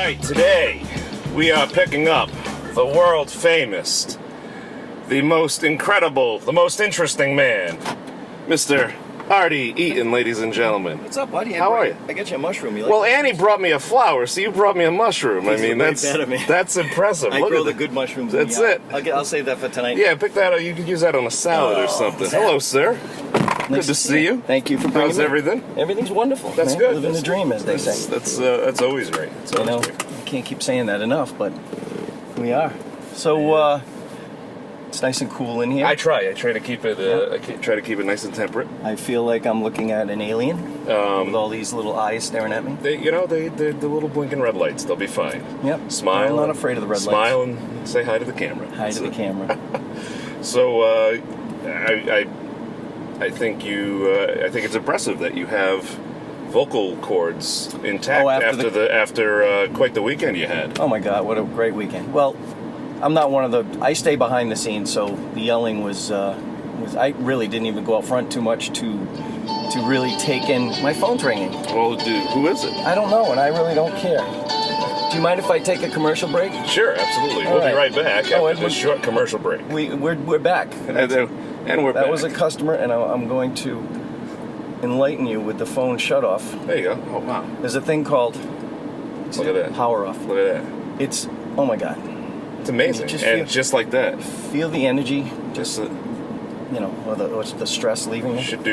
right, today we are picking up the world famous, the most incredible, the most interesting man, Mr. Artie Eaton, ladies and gentlemen. What's up, buddy? How are you? I got you a mushroom. You like Well, Annie brought me a flower, so you brought me a mushroom. I mean, that's impressive. I Look grow at the good mushrooms. That's it. I'll save that for tonight. Yeah, pick that up. You could use that on a salad or something. Hello, sir. Good to see you. Thank you for bringing How's everything? Everything's wonderful. That's man. good. Living the dream, as they say. That's always great. You know, I can't keep saying that enough, but we are. So it's nice and cool in here. I try to keep it. I try to keep it nice and temperate. I feel like I'm looking at an alien with all these little eyes staring at me. They're the little blinking red lights. They'll be fine. Yep. Smile. I'm not afraid of the red lights. Smile and say hi to the camera. Hi to the camera. So I think it's impressive that you have vocal cords intact after quite the weekend you had. Oh my God, what a great weekend. Well, I'm not one of the. I stay behind the scenes, so the yelling was. I really didn't even go out front too much to really take in. My phone's ringing. Well, dude, who is it? I don't know, and I really don't care. Do you mind if I take a commercial break? Sure, absolutely. We'll be right back after this short commercial break. We're back. And we're back. That was a customer, and I'm going to enlighten you with the phone shut off. There you go. Oh wow. There's a thing called. Look at that. Power off. Look at that. It's oh my God. It's amazing, just like that. Feel the energy, or the stress leaving you. You should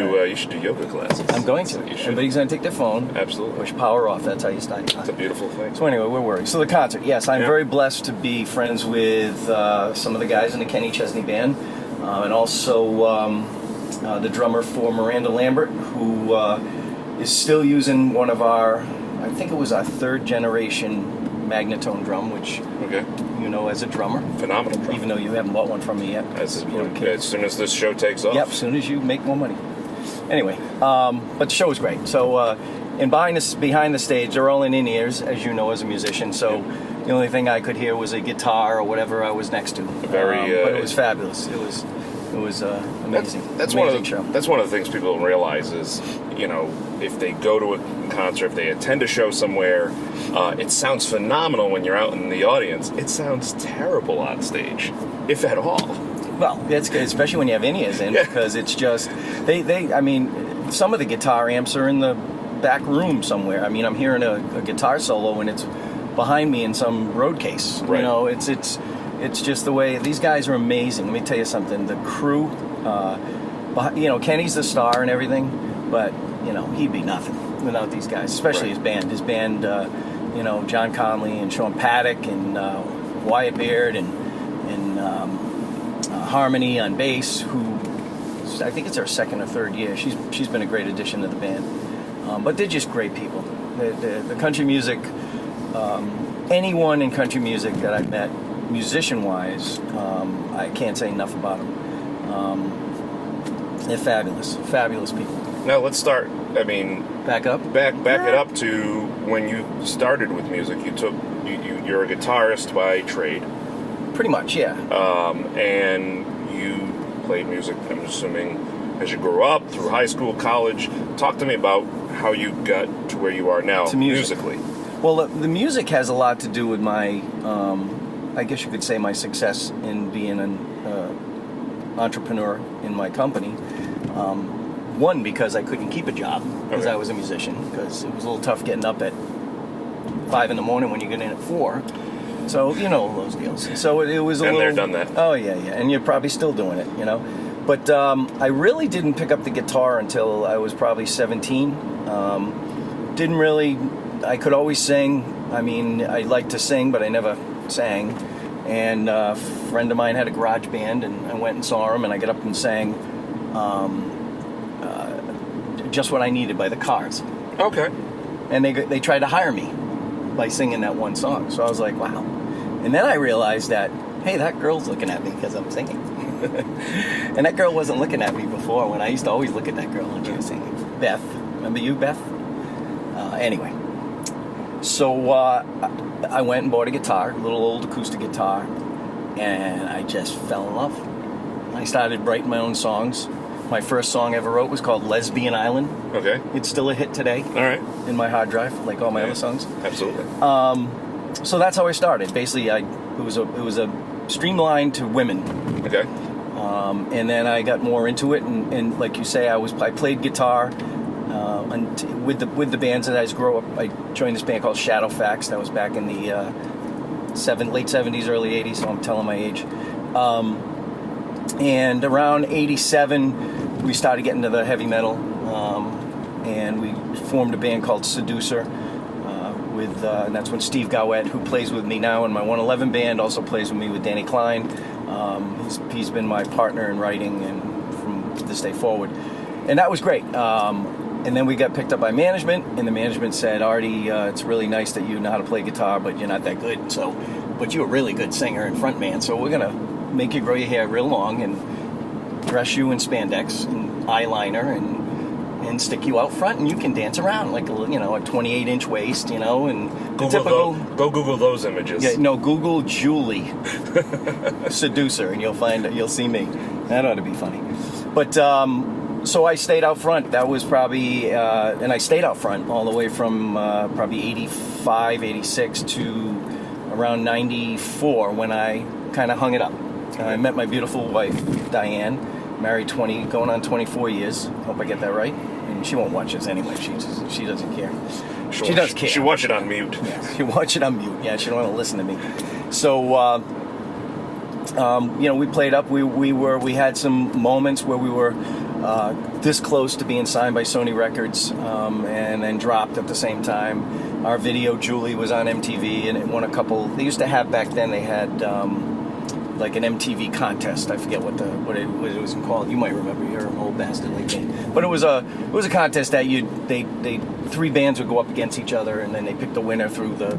do yoga classes. I'm going to. Everybody's going to take their phone. Absolutely. Push power off. That's how you start. It's a beautiful thing. So anyway, we're worried. So the concert. Yes, I'm very blessed to be friends with some of the guys in the Kenny Chesney band, and also the drummer for Miranda Lambert, who is still using one of our, I think it was our third generation magnetone drum, which you know as a drummer. Phenomenal drum. Even though you haven't bought one from me yet. As soon as this show takes off. Yep, as soon as you make more money. Anyway, but the show was great. So, and behind the stage, they're all in ears, as you know, as a musician. So the only thing I could hear was a guitar or whatever I was next to. But it was fabulous. It was amazing. That's one of the things people don't realize is, if they go to a concert, if they attend a show somewhere, it sounds phenomenal when you're out in the audience. It sounds terrible on stage, if at all. Well, that's good, especially when you have in-ears in, because it's just I mean, some of the guitar amps are in the back room somewhere. I mean, I'm hearing a guitar solo and it's behind me in some road case. Right. It's just the way these guys are amazing. Let me tell you something. The crew, Kenny's the star and everything, but he'd be nothing without these guys, especially his band. His band, John Conley and Sean Paddock and Wyatt Beard and Harmony on bass, who I think it's her second or third year. She's been a great addition to the band, but they're just great people. The country music, anyone in country music that I've met, musician-wise, I can't say enough about them. They're fabulous people. Now let's start. I mean, back up. Back it up to when you started with music. You're a guitarist by trade. Pretty much, yeah. And you played music, I'm assuming, as you grew up, through high school, college. Talk to me about how you got to where you are now musically. Well, the music has a lot to do with my, I guess you could say, my success in being an entrepreneur in my company. One, because I couldn't keep a job because I was a musician, because it was a little tough getting up at 5 in the morning when you get in at 4. So, those deals. So it was a little... And they're done that. Oh, yeah. And you're probably still doing it, But I really didn't pick up the guitar until I was probably 17. Didn't really... I could always sing. I mean, I liked to sing, but I never sang. And a friend of mine had a garage band, and I went and saw him, and I got up and sang Just What I Needed by the Cars. Okay. And they tried to hire me by singing that one song. So I was like, wow. And then I realized that, hey, that girl's looking at me because I'm singing. And that girl wasn't looking at me before, when I used to always look at that girl when she was singing. Beth. Remember you, Beth? Anyway. So I went and bought a guitar, a little old acoustic guitar, and I just fell in love. I started writing my own songs. My first song I ever wrote was called Lesbian Island. Okay. It's still a hit today. All right. In my hard drive, like all my other songs. Absolutely. So that's how I started. Basically, it was a streamlined to women. Okay. And then I got more into it, and like you say, I played guitar with the bands that I grew up. I joined this band called Shadowfax. That was back in the late 70s, early 80s. So I'm telling my age. And around 87, we started getting to the heavy metal, and we formed a band called Seducer. And that's when Steve Gowett, who plays with me now in my OneEleven band, also plays with me with Danny Klein. He's been my partner in writing and from this day forward, and that was great. And then we got picked up by management, and the management said, "Artie, it's really nice that you know how to play guitar, but you're not that good. But you're a really good singer and frontman. So we're gonna make you grow your hair real long and dress you in spandex and eyeliner and stick you out front, and you can dance around like a 28-inch waist, and the typical. Go Google those images. Yeah, no, Google Julie Seducer, and you'll see me. That ought to be funny. But so I stayed out front. That was probably, and I stayed out front all the way from probably 85, 86 to around 94 when I kind of hung it up. I met my beautiful wife, Diane, married going on 24 years. Hope I get that right. And she won't watch this anyway. She doesn't care. She does care. She'll watch it on mute. Yeah, she'll watch it on mute. Yeah, she don't want to listen to me. So, we played up. We had some moments where we were this close to being signed by Sony Records, and then dropped at the same time. Our video, Julie, was on MTV, and it won a couple. They used to have back then. They had like an MTV contest. I forget what it was called. You might remember. You're an old bastard like me. But it was a contest that three bands would go up against each other, and then they picked the winner through the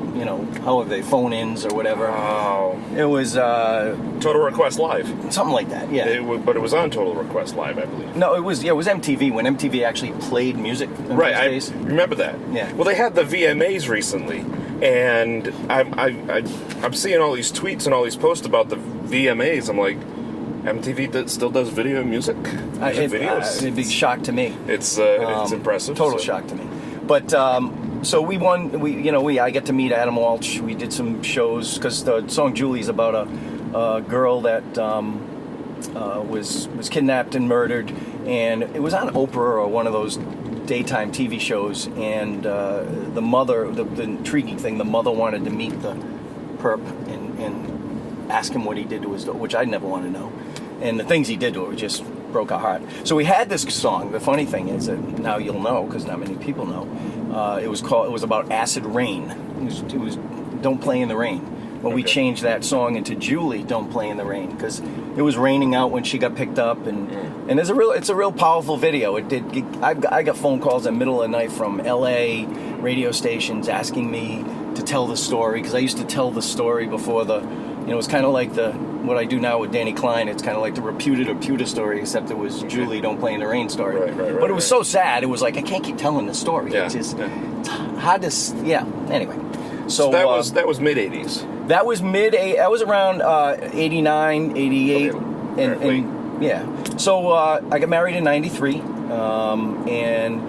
however they phone-ins or whatever. Oh. It was Total Request Live. Something like that. Yeah. But it was on Total Request Live, I believe. No, it was MTV when MTV actually played music. Right. I remember that. Yeah. Well, they had the VMAs recently, and I'm seeing all these tweets and all these posts about the VMAs. I'm like, MTV still does video music videos. It'd be a shock to me. It's impressive. Total shock to me. But so we won. I get to meet Adam Walsh. We did some shows because the song Julie is about a girl that was kidnapped and murdered, and it was on Oprah or one of those daytime TV shows. And the mother, the intriguing thing, the mother wanted to meet the perp and ask him what he did to his daughter, which I never want to know. And the things he did to her just broke our heart. So we had this song. The funny thing is that now you'll know, because not many people know. It was about acid rain. It was Don't Play in the Rain. Well, we changed that song into Julie, Don't Play in the Rain, because it was raining out when she got picked up, and it's a real powerful video. I got phone calls in the middle of the night from LA radio stations asking me to tell the story, because I used to tell the story before it was kind of like what I do now with Danny Klein. It's kind of like the Reputed or Puta story, except it was Julie, Don't Play in the Rain story. Right, but it was so sad. It was like, I can't keep telling this story. Yeah, it's just hard to, anyway. So that was mid-'80s. That was that was around 89, 88. Okay. And yeah. So I got married in 93, and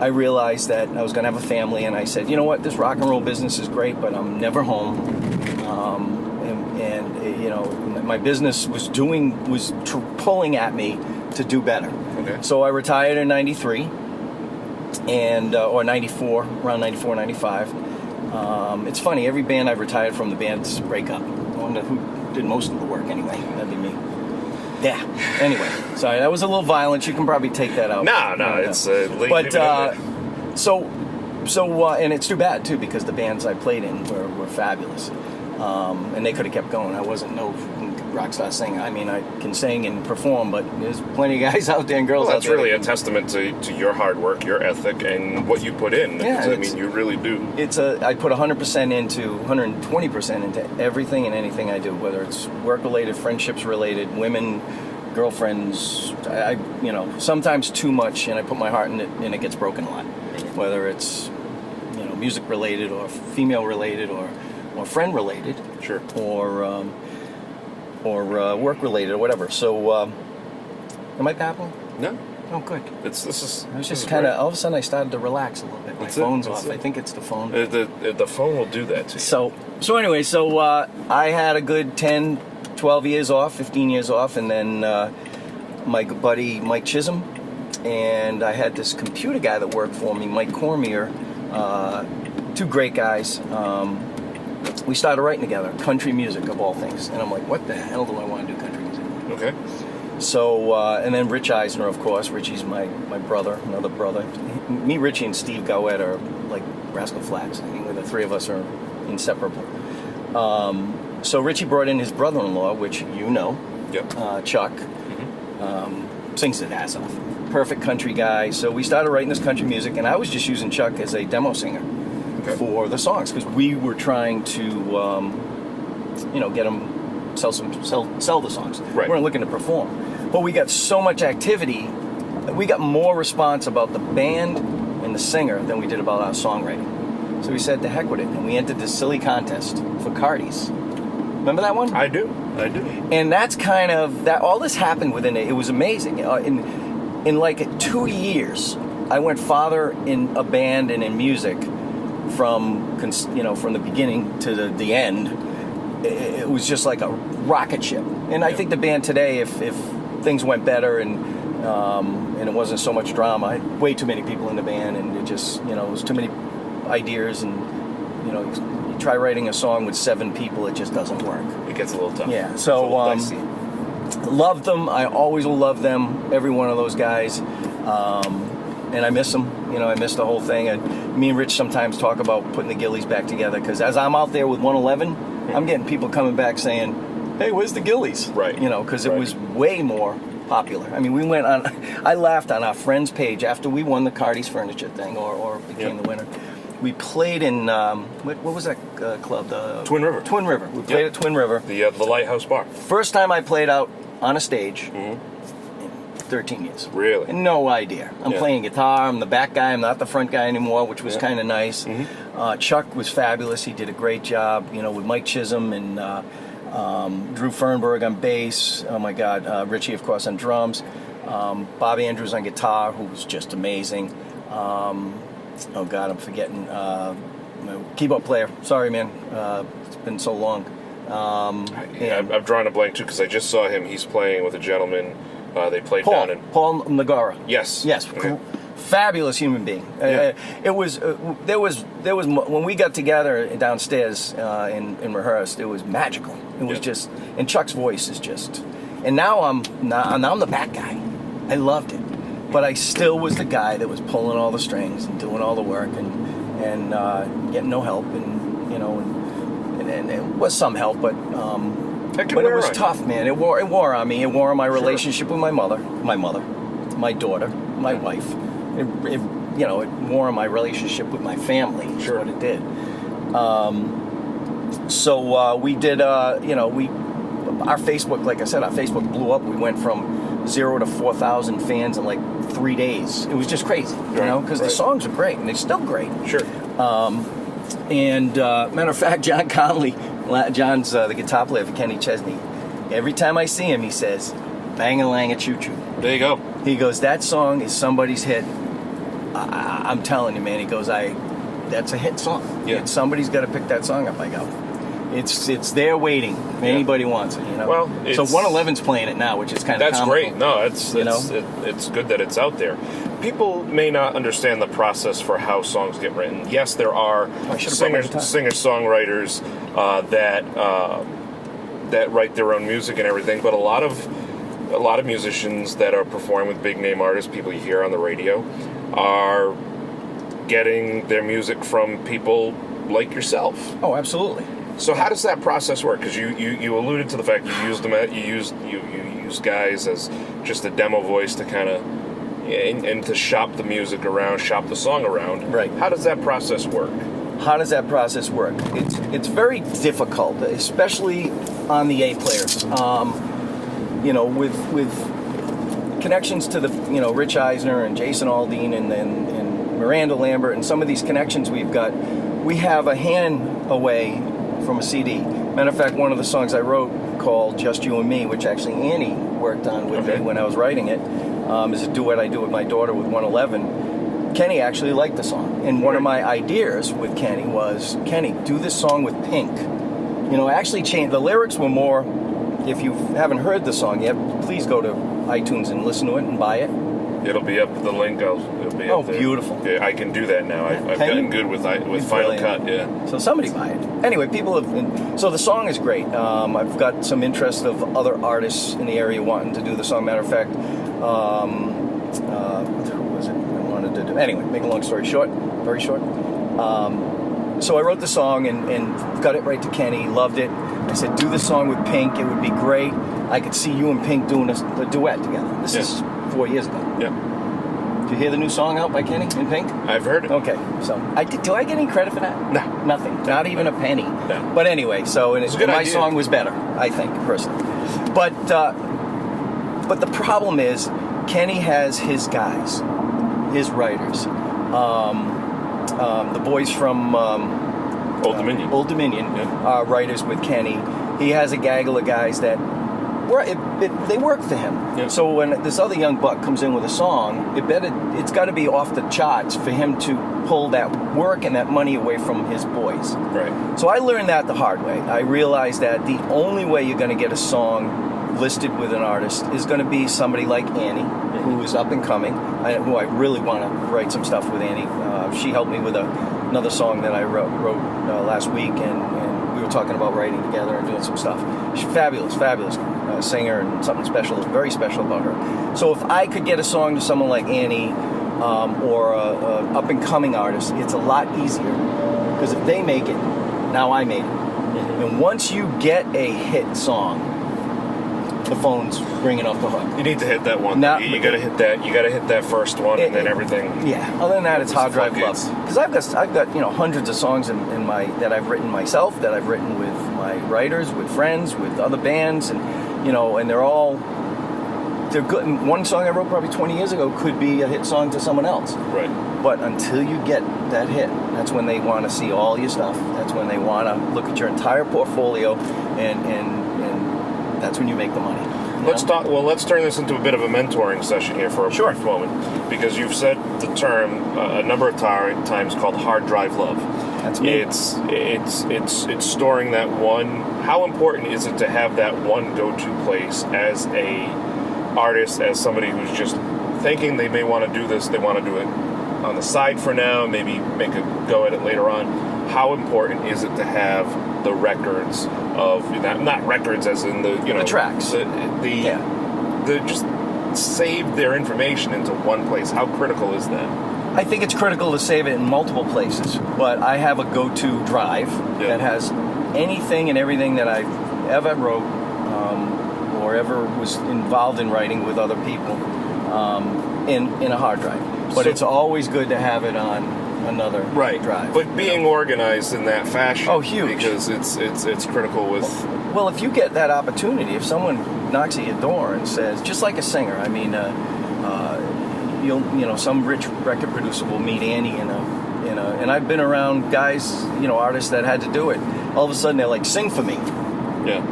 I realized that I was going to have a family, and I said, you know what, this rock and roll business is great, but I'm never home. My business was pulling at me to do better. Okay. So I retired in 93, or 94, around 94, 95. It's funny, every band I've retired from, the bands break up. I wonder who did most of the work anyway. That'd be me. Yeah. Anyway, sorry, that was a little violent. You can probably take that out. No, it's late. But so and it's too bad too, because the bands I played in were fabulous, and they could have kept going. I wasn't no rock star singer. I mean, I can sing and perform, but there's plenty of guys out there and girls out there. That's really a testament to your hard work, your ethic, and what you put in. Yeah, I mean, you really do. I put 120% into everything and anything I do, whether it's work related, friendships related, women, girlfriends. Sometimes too much, and I put my heart in it, and it gets broken a lot. Whether it's music related or female related or friend related, sure, or work related or whatever. So, am I babbling? No. Oh, good. I was just kind of all of a sudden I started to relax a little bit. My phone's off. I think it's the phone. The phone will do that to you. So, So anyway, so I had a good 10, 12 years off, 15 years off, and then my buddy Mike Chisholm, and I had this computer guy that worked for me, Mike Cormier, two great guys. We started writing together, country music of all things, and I'm like, what the hell do I want to do country music? Okay. So, and then Rich Eisner, of course. Richie's my brother, another brother. Me, Richie, and Steve Gowett are like Rascal Flatts. I mean, the three of us are inseparable. So Richie brought in his brother-in-law, which you know, Yep. Chuck, sings his ass off. Perfect country guy. So we started writing this country music, and I was just using Chuck as a demo singer for the songs because we were trying to, get them sell the songs. Right. We weren't looking to perform. But we got so much activity, we got more response about the band and the singer than we did about our songwriting. So we said, to heck with it, and we entered this silly contest for Cardi's. Remember that one? I do. And that's kind of that. All this happened within it. It was amazing. In like 2 years, I went farther in a band and in music from the beginning to the end. It was just like a rocket ship. And I think the band today, if things went better and it wasn't so much drama, I had way too many people in the band, and it just it was too many ideas, and you try writing a song with 7 people, it just doesn't work. It gets a little tough. Yeah. So loved them. I always will love them. Every one of those guys. And I miss them. I miss the whole thing. Me and Rich sometimes talk about putting the Gillies back together, because as I'm out there with OneEleven, I'm getting people coming back saying, "Hey, where's the Gillies?" Right. Because it was way more popular. I mean, we went on. I laughed on our friends page after we won the Cardi's furniture thing, or became the winner. We played in what was that club? The Twin River. Twin River. We played at Twin River. The Lighthouse Bar. First time I played out on a stage. 13 years. Really? No idea. I'm playing guitar. I'm the back guy. I'm not the front guy anymore, which was kind of nice. Chuck was fabulous. He did a great job, with Mike Chisholm and Drew Fernberg on bass. Oh my God. Richie, of course, on drums. Bob Andrews on guitar, who was just amazing. Oh God, I'm forgetting. My keyboard player. Sorry, man. It's been so long. I've drawn a blank too, because I just saw him. He's playing with a gentleman. They played down in Paul Nagara. Yes. Okay. Fabulous human being. It was there was when we got together downstairs and rehearsed. It was magical. It was just, and Chuck's voice is just. And now I'm the back guy. I loved it, but I still was the guy that was pulling all the strings and doing all the work and getting no help, and it was some help, but. But it was tough, man. It wore on me. It wore on my relationship with my mother, my daughter, my wife. It wore on my relationship with my family. Is what it did. So we did. Our Facebook, like I said, our Facebook blew up. We went from 0 to 4,000 fans in like 3 days. It was just crazy, because the songs are great and they're still great. Sure. And matter of fact, John Conley. John's the guitar player for Kenny Chesney. Every time I see him, he says, "Bang-a-lang a choo-choo." There you go. He goes, "That song is somebody's hit." I'm telling you, man. He goes, "That's a hit song. Yeah. Somebody's got to pick that song up." I go, "It's there waiting. If anybody wants it, Well, so OneEleven's playing it now, which is kind of that's comical. great. No, it's good that it's out there. People may not understand the process for how songs get written. Yes, there are singer-songwriters that write their own music and everything, but a lot of musicians that are performing with big name artists, people you hear on the radio, are getting their music from people like yourself. Oh, absolutely. So how does that process work? Because you alluded to the fact you use guys as just a demo voice to kind of and to shop the music around, shop the song around. Right. How does that process work? How does that process work? It's very difficult, especially on the A players. With connections to the Rich Eisner and Jason Aldean and Miranda Lambert and some of these connections we've got, we have a hand away from a CD. Matter of fact, one of the songs I wrote called "Just You and Me," which actually Annie worked on with me when I was writing it, is a duet I do with my daughter with OneEleven. Kenny actually liked the song. And one of my ideas with Kenny was, Kenny, do this song with Pink. You know, actually change. The lyrics were more, if you haven't heard the song yet, please go to iTunes and listen to it and buy it. It'll be up, the link, it'll be up there. Beautiful. Yeah, I can do that now. I've gotten good with Final Cut, yeah. So somebody buy it. Anyway, people have been, so the song is great. I've got some interest of other artists in the area wanting to do the song. Matter of fact, who was it I wanted to do? Anyway, make a long story short, very short. So I wrote the song and got it right to Kenny, loved it. I said, do the song with Pink, it would be great. I could see you and Pink doing a duet together. This is 4 years ago. Yeah. Did you hear the new song out by Kenny and Pink? I've heard it. Okay, so do I get any credit for that? No. Nothing. Not even a penny. No. But anyway, so and my song was better, I think, personally. But the problem is, Kenny has his guys, his writers, the boys from Old Dominion. Old Dominion are writers with Kenny. He has a gaggle of guys that they work for him. Yeah. So when this other young buck comes in with a song, it's got to be off the charts for him to pull that work and that money away from his boys. Right. So I learned that the hard way. I realized that the only way you're going to get a song listed with an artist is going to be somebody like Annie, who is up and coming, who I really want to write some stuff with Annie. She helped me with another song that I wrote last week, and we were talking about writing together and doing some stuff. She's fabulous singer, and something special, very special about her. So if I could get a song to someone like Annie or a up-and-coming artist, it's a lot easier, because if they make it, now I made it. And once you get a hit song, the phone's ringing off the hook. You need to hit that one. You gotta hit that. You gotta hit that first one, and then everything. Yeah. Other than that, it's hard drive love. Because I've got hundreds of songs in my that I've written myself, that I've written with my writers, with friends, with other bands, and and they're good. And one song I wrote probably 20 years ago could be a hit song to someone else. Right. But until you get that hit, that's when they want to see all your stuff. That's when they want to look at your entire portfolio, and that's when you make the money. Let's turn this into a bit of a mentoring session here for a brief moment, because you've said the term a number of times called hard drive love. That's me. It's storing that one. How important is it to have that one go-to place as a artist, as somebody who's just thinking they may want to do this, they want to do it on the side for now, maybe make a go at it later on? How important is it to have the records of, not records as in the tracks, the just save their information into one place? How critical is that? I think it's critical to save it in multiple places, but I have a go-to drive that has anything and everything that I ever wrote or ever was involved in writing with other people in a hard drive. But it's always good to have it on another drive. But being organized in that fashion, huge, because it's critical with. Well, if you get that opportunity, if someone knocks at your door and says, just like a singer, I mean, some rich record producer will meet Annie and I've been around guys, artists that had to do it. All of a sudden, they're like, sing for me. Yeah.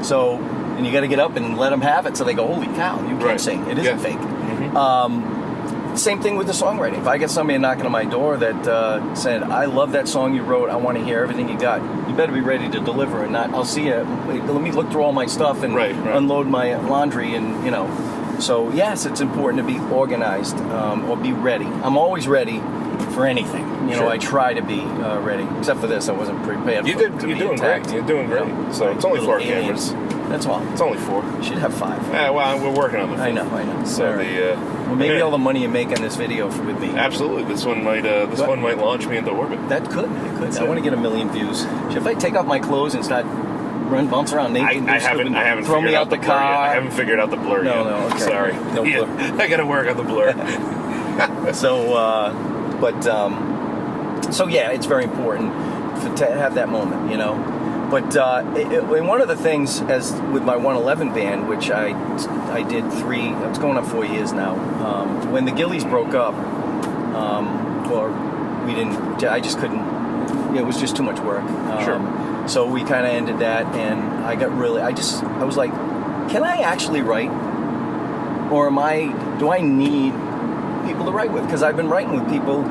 So, and you got to get up and let them have it. So they go, holy cow, you can sing. It isn't fake. Mm-hmm. Same thing with the songwriting. If I get somebody knocking on my door that said, I love that song you wrote, I want to hear everything you got, you better be ready to deliver. And not, I'll see you. Let me look through all my stuff and unload my laundry and, So, yes, it's important to be organized or be ready. I'm always ready for anything. I try to be ready. Except for this, I wasn't prepared for it. You're doing great. You're doing great. So it's only 4 cameras. That's all. It's only 4. You should have 5. Well, we're working on the 5th. I know. So well, maybe all the money you make on this video with me. Absolutely. This one might launch me into orbit. That could. It could. I want to get 1 million views. If I take off my clothes and start bounce around naked, I haven't throw me out the car. I haven't figured out the blur yet. No, okay. Sorry. No blur. I got to work on the blur. So yeah, it's very important to have that moment, But and one of the things, as with my OneEleven band, which I did it's going on 4 years now. When the Gillies broke up, I just couldn't. It was just too much work. So we kind of ended that, and I was like, can I actually write, or do I need people to write with, because I've been writing with people,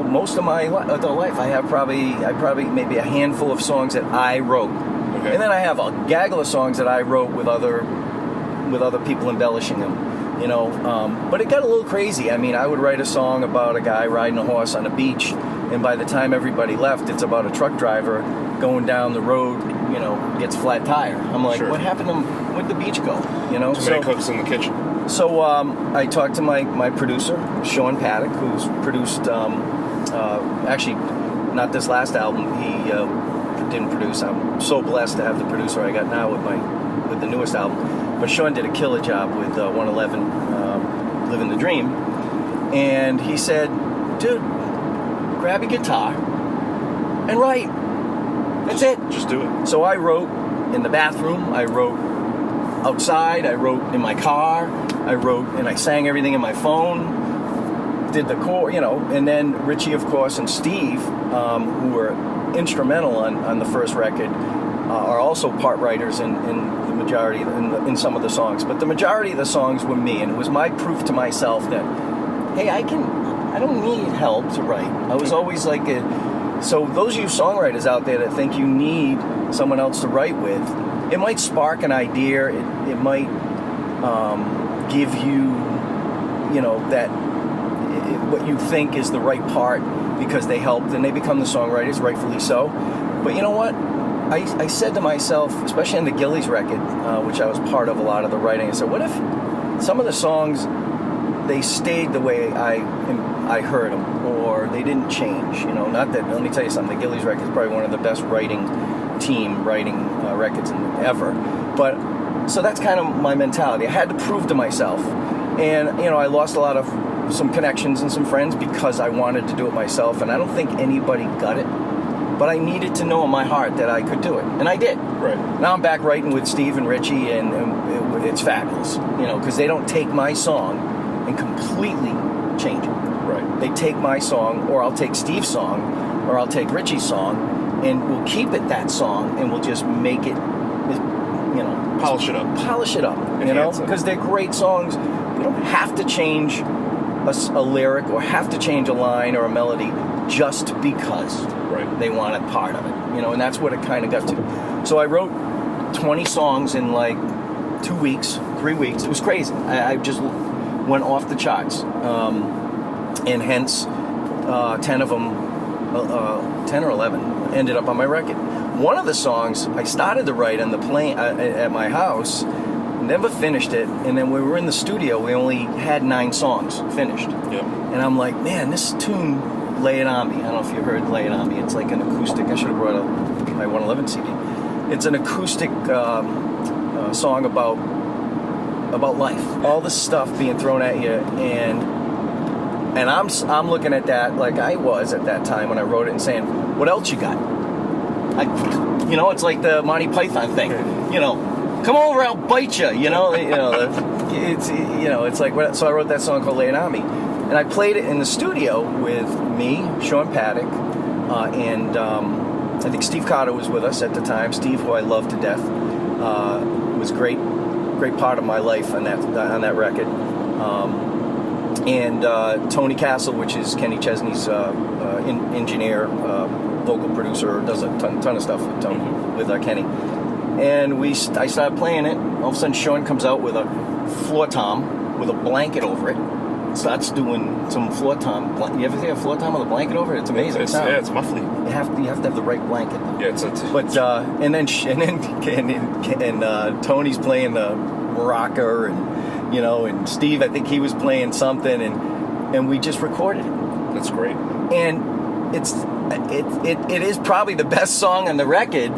most of my adult life. I have probably maybe a handful of songs that I wrote, and then I have a gaggle of songs that I wrote with other people embellishing them. But it got a little crazy. I mean, I would write a song about a guy riding a horse on a beach, and by the time everybody left, it's about a truck driver going down the road, gets a flat tire. I'm like, what happened to him? Where'd the beach go? Too many cooks in the kitchen. So I talked to my producer, Sean Paddock, who's produced, actually, not this last album. He didn't produce. I'm so blessed to have the producer I got now with the newest album. But Sean did a killer job with OneEleven, Living the Dream. And he said, dude, grab a guitar and write. That's it. Just do it. So I wrote in the bathroom. I wrote outside. I wrote in my car. I wrote and I sang everything in my phone. Did the core, and then Richie, of course, and Steve, who were instrumental on the first record, are also part writers in the majority, in some of the songs. But the majority of the songs were me, and it was my proof to myself that, hey, I don't need help to write. I was always like so those of you songwriters out there that think you need someone else to write with, it might spark an idea, it might give you, that what you think is the right part because they helped and they become the songwriters, rightfully so. But you know what? I said to myself, especially on the Gillies record, which I was part of a lot of the writing, I said, what if some of the songs, they stayed the way I heard them, or they didn't change? Not that, let me tell you something, the Gillies record is probably one of the best writing records ever. But, so that's kind of my mentality. I had to prove to myself. And, I lost some connections and some friends because I wanted to do it myself, and I don't think anybody got it. But I needed to know in my heart that I could do it, and I did. Right. Now I'm back writing with Steve and Richie, and it's fabulous, because they don't take my song and completely change it. Right. They take my song, or I'll take Steve's song, or I'll take Richie's song, and we'll keep it that song, and we'll just make it, polish it up. Polish it up, because they're great songs. You don't have to change a lyric or have to change a line or a melody just because they wanted part of it, and that's what it kind of got to. So I wrote 20 songs in like 3 weeks. It was crazy. I just went off the charts, and hence 10 of them, 10 or 11 ended up on my record. One of the songs I started to write on the plane at my house, never finished it, and then we were in the studio, we only had 9 songs finished. Yep. And I'm like, man, this tune, Lay It On Me. I don't know if you heard Lay It On Me. It's like an acoustic. I should have brought my OneEleven CD. It's an acoustic song about life. All this stuff being thrown at you, and I'm looking at that like I was at that time when I wrote it and saying, what else you got? It's like the Monty Python thing. Come over, I'll bite you. It's like so. I wrote that song called "Lay It On Me," and I played it in the studio with me, Sean Paddock, and I think Steve Carter was with us at the time. Steve, who I love to death, was great part of my life on that record. And Tony Castle, which is Kenny Chesney's engineer, vocal producer, does a ton of stuff with Tony, with Kenny. And I started playing it. All of a sudden, Sean comes out with a floor tom with a blanket over it. Starts doing some floor tom. You ever see a floor tom with a blanket over it? It's amazing. It's muffly. You have to have the right blanket. Yeah, and Tony's playing the maraca, and Steve, I think he was playing something, and we just recorded it. That's great. And it is probably the best song on the record.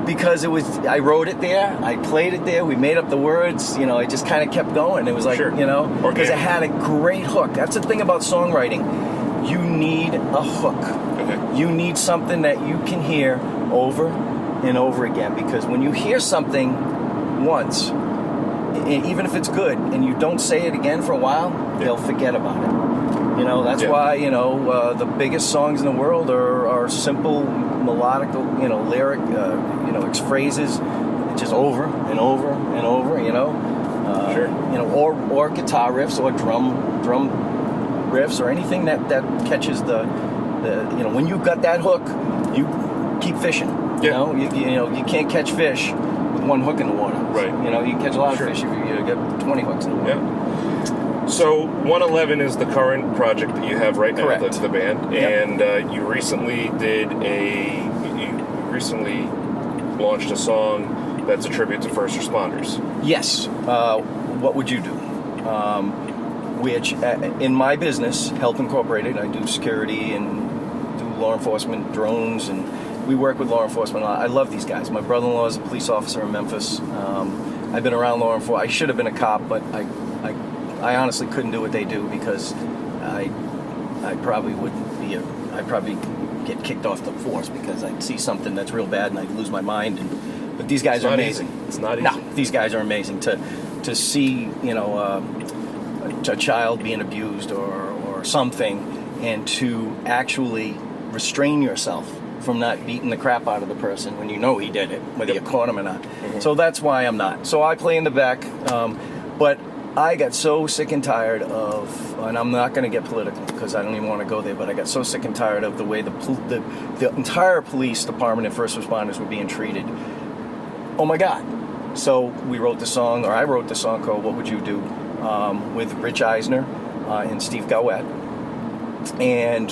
Because I wrote it there, I played it there, we made up the words, it just kind of kept going. It was like, because it had a great hook. That's the thing about songwriting. You need a hook. Okay. You need something that you can hear over and over again. Because when you hear something once, even if it's good, and you don't say it again for a while, they'll forget about it. That's why, the biggest songs in the world are simple, melodic, lyric, phrases, just over and over and over, Sure. Or guitar riffs or drum riffs or anything that catches the when you've got that hook, you keep fishing. Yeah. You can't catch fish with one hook in the water. Right. You can catch a lot of fish if you get 20 hooks in the water. Yeah. So OneEleven is the current project that you have right now, Correct. the band, Yep. and you recently launched a song that's a tribute to first responders. Yes. What would you do? Which, in my business, Health Incorporated, I do security and do law enforcement, drones, and we work with law enforcement a lot. I love these guys. My brother-in-law is a police officer in Memphis. I've been around law enforcement. I should have been a cop, but I honestly couldn't do what they do because I probably wouldn't be I'd probably get kicked off the force because I'd see something that's real bad and I'd lose my mind. But these guys are amazing. It's not easy. No, these guys are amazing. To see, a child being abused or something, and to actually restrain yourself from not beating the crap out of the person when you know he did it, whether you caught him or not. Mm-hmm. So that's why I'm not. So I play in the back, but I got so sick and tired of, and I'm not going to get political because I don't even want to go there, but I got so sick and tired of the way the entire police department and first responders were being treated. Oh my God. So we wrote the song, or I wrote the song called What Would You Do? With Rich Eisner and Steve Gowett. And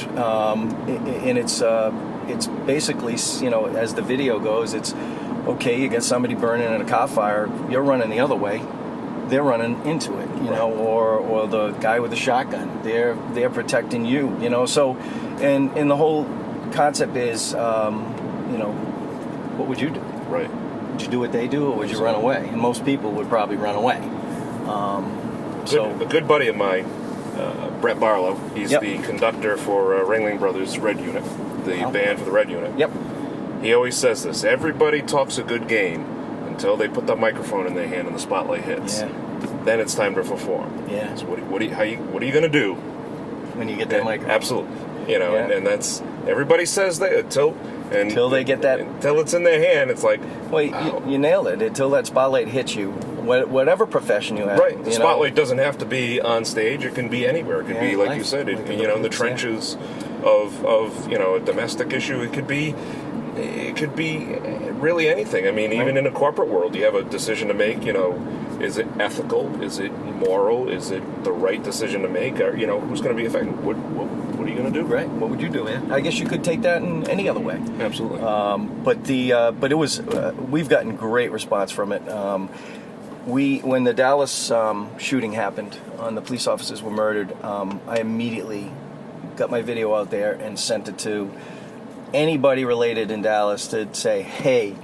it's basically, as the video goes, it's, okay, you got somebody burning in a car fire, you're running the other way, they're running into it, or the guy with the shotgun, they're protecting you, so, and the whole concept is, what would you do? Right. Would you do what they do, or would you run away? And most people would probably run away. A good buddy of mine, Brett Barlow, he's the conductor for Ringling Brothers Red Unit, the band for the Red Unit. Yep. He always says this: everybody talks a good game until they put the microphone in their hand and the spotlight hits. Yeah. Then it's time to perform. Yeah. So what are you going to do when you get that microphone? Absolutely. And that's, everybody says that until they get that, until it's in their hand, it's like, well, you nailed it. Until that spotlight hits you, whatever profession you have. Right. The spotlight doesn't have to be on stage. It can be anywhere. It could be, like you said, in the trenches of a domestic issue. It could be really anything. I mean, even in a corporate world, you have a decision to make. Is it ethical? Is it moral? Is it the right decision to make? Or, who's going to be affected? What are you going to do? Right. What would you do, man? I guess you could take that in any other way. Absolutely. But it was we've gotten great response from it. When the Dallas shooting happened, the police officers were murdered, I immediately got my video out there and sent it to anybody related in Dallas to say, hey,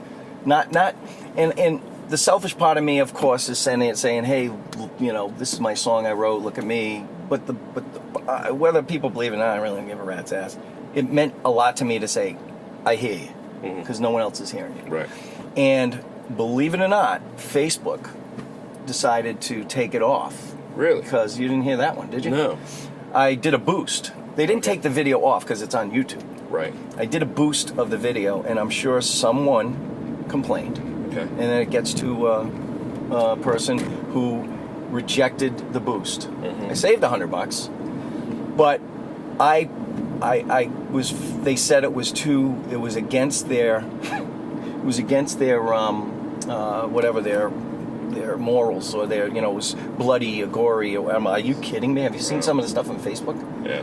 and the selfish part of me, of course, is saying, hey, this is my song I wrote, look at me. But whether people believe it or not, I really don't give a rat's ass. It meant a lot to me to say, I hear you, because no one else is hearing you. Right. And believe it or not, Facebook decided to take it off. Really? Because you didn't hear that one, did you? No. I did a boost. They didn't take the video off because it's on YouTube. Right. I did a boost of the video, and I'm sure someone complained. Okay. And then it gets to a person who rejected the boost. Mm-hmm. I saved $100, but I was. They said it was against their whatever their morals, or their, it was bloody or gory. Are you kidding me? Have you seen some of the stuff on Facebook? Yeah.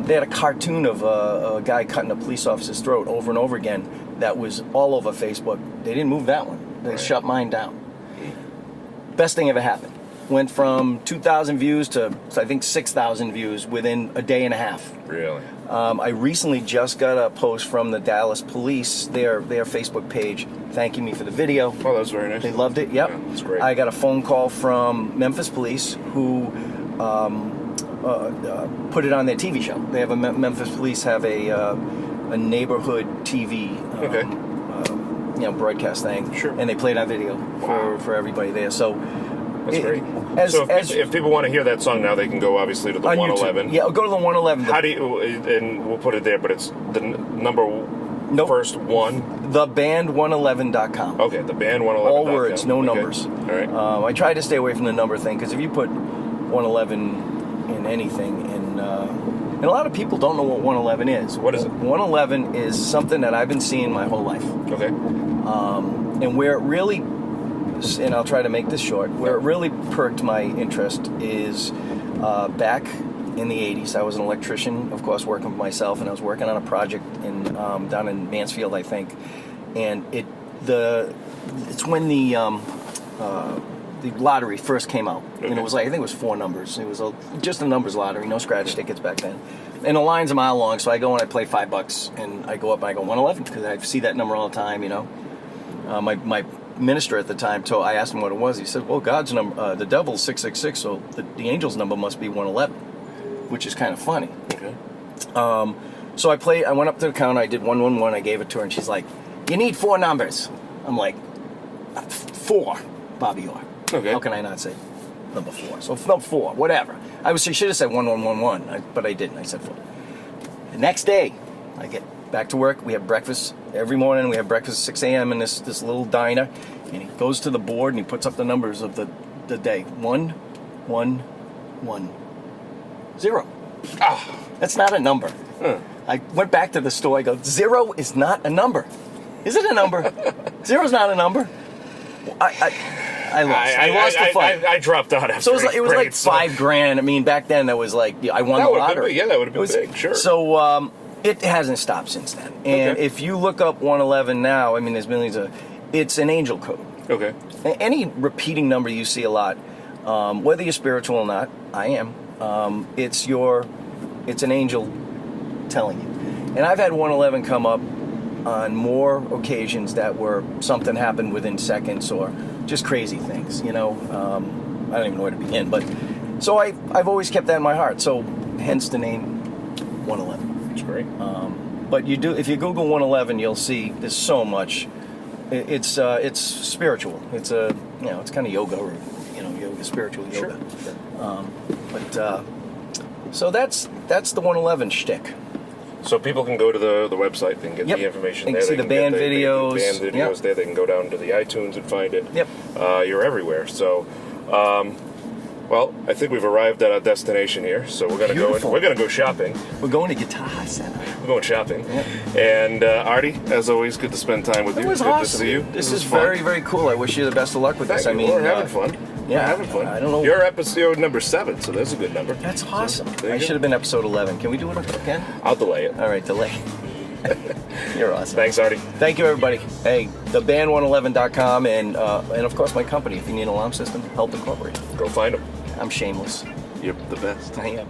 They had a cartoon of a guy cutting a police officer's throat over and over again. That was all over Facebook. They didn't move that one. They shut mine down. Best thing ever happened. Went from 2,000 views to, I think, 6,000 views within a day and a half. Really? I recently just got a post from the Dallas police, their Facebook page, thanking me for the video. Oh, that was very nice. They loved it. Yep. Yeah, that's great. I got a phone call from Memphis police who put it on their TV show. They have Memphis police have a neighborhood TV broadcast thing. Sure. And they played on video for everybody there. So that's great. If people want to hear that song now, they can go obviously to the OneEleven. Yeah, go to the OneEleven. How do you? And we'll put it there, but it's the number Nope. First one. Theband111.com. Okay, the band 111. All words, no numbers. All right. I try to stay away from the number thing because if you put 111 in anything, and a lot of people don't know what 111 is. What is it? 111 is something that I've been seeing my whole life. Okay. And where it really, and I'll try to make this short, where it really perked my interest is back in the 80s. I was an electrician, of course, working for myself, and I was working on a project in down in Mansfield, I think. And it's when the lottery first came out, Okay. and it was like, I think it was 4 numbers. It was just a numbers lottery, no scratch tickets back then. And the line's a mile long, so I go and I play $5, and I go up and I go 111 because I see that number all the time, you know. My minister at the time I asked him what it was. He said, "Well, God's number, the devil's 666, so the angel's number must be 111," which is kind of funny. Okay. So I went up to the counter, I did 111, I gave it to her, and she's like, "You need 4 numbers." I'm like, 4, Bobby Orr. Okay. How can I not say number 4? So no 4, whatever. She should have said 1111, but I didn't. I said 4. The next day, I get back to work. We have breakfast every morning. We have breakfast at 6 a.m. in this little diner. And he goes to the board and he puts up the numbers of the day. 1, 1, 1, 0. Ah. That's not a number. I went back to the store. I go, 0 is not a number. Is it a number? 0's not a number. I lost. I lost the fight. I dropped out after. So it was like $5,000. I mean, back then that was like I won the lottery. That would have been big. Sure. So it hasn't stopped since then. And Okay. if you look up 111 now, I mean, there's millions of. It's an angel code. Okay. Any repeating number you see a lot, whether you're spiritual or not, I am. It's an angel telling you. And I've had 111 come up on more occasions that were something happened within seconds or just crazy things, you know. I don't even know where to begin, but so I've always kept that in my heart. So hence the name 111. That's great. But if you Google 111, you'll see there's so much. It's spiritual. It's it's kind of yoga, or yoga, spiritual yoga. Sure. So that's the 111 shtick. So people can go to the website. They can get the information They there. can see the band videos. Band videos there. They can go down to the iTunes and find it. Yep. You're everywhere. So, well, I think we've arrived at our destination here. So we're gonna Beautiful. We're gonna go shopping. We're going to Guitar Center. We're going shopping. Yep. And Artie, as always, good to spend time with you. It was good awesome. to see you. This is fun. very, very cool. I wish you the best of luck with this. Thank you. I mean, we're having fun. Yeah, We're having fun. I don't know. You're episode number 7, so that's a good number. That's awesome. there you I go. should have been episode 11. Can we do it again? I'll delay it. All right, delay. You're awesome. Thanks, Artie. Thank you, everybody. Hey, theband111.com and of course my company. If you need an alarm system, Help Incorporated. Go find them. I'm shameless. You're the best. I am.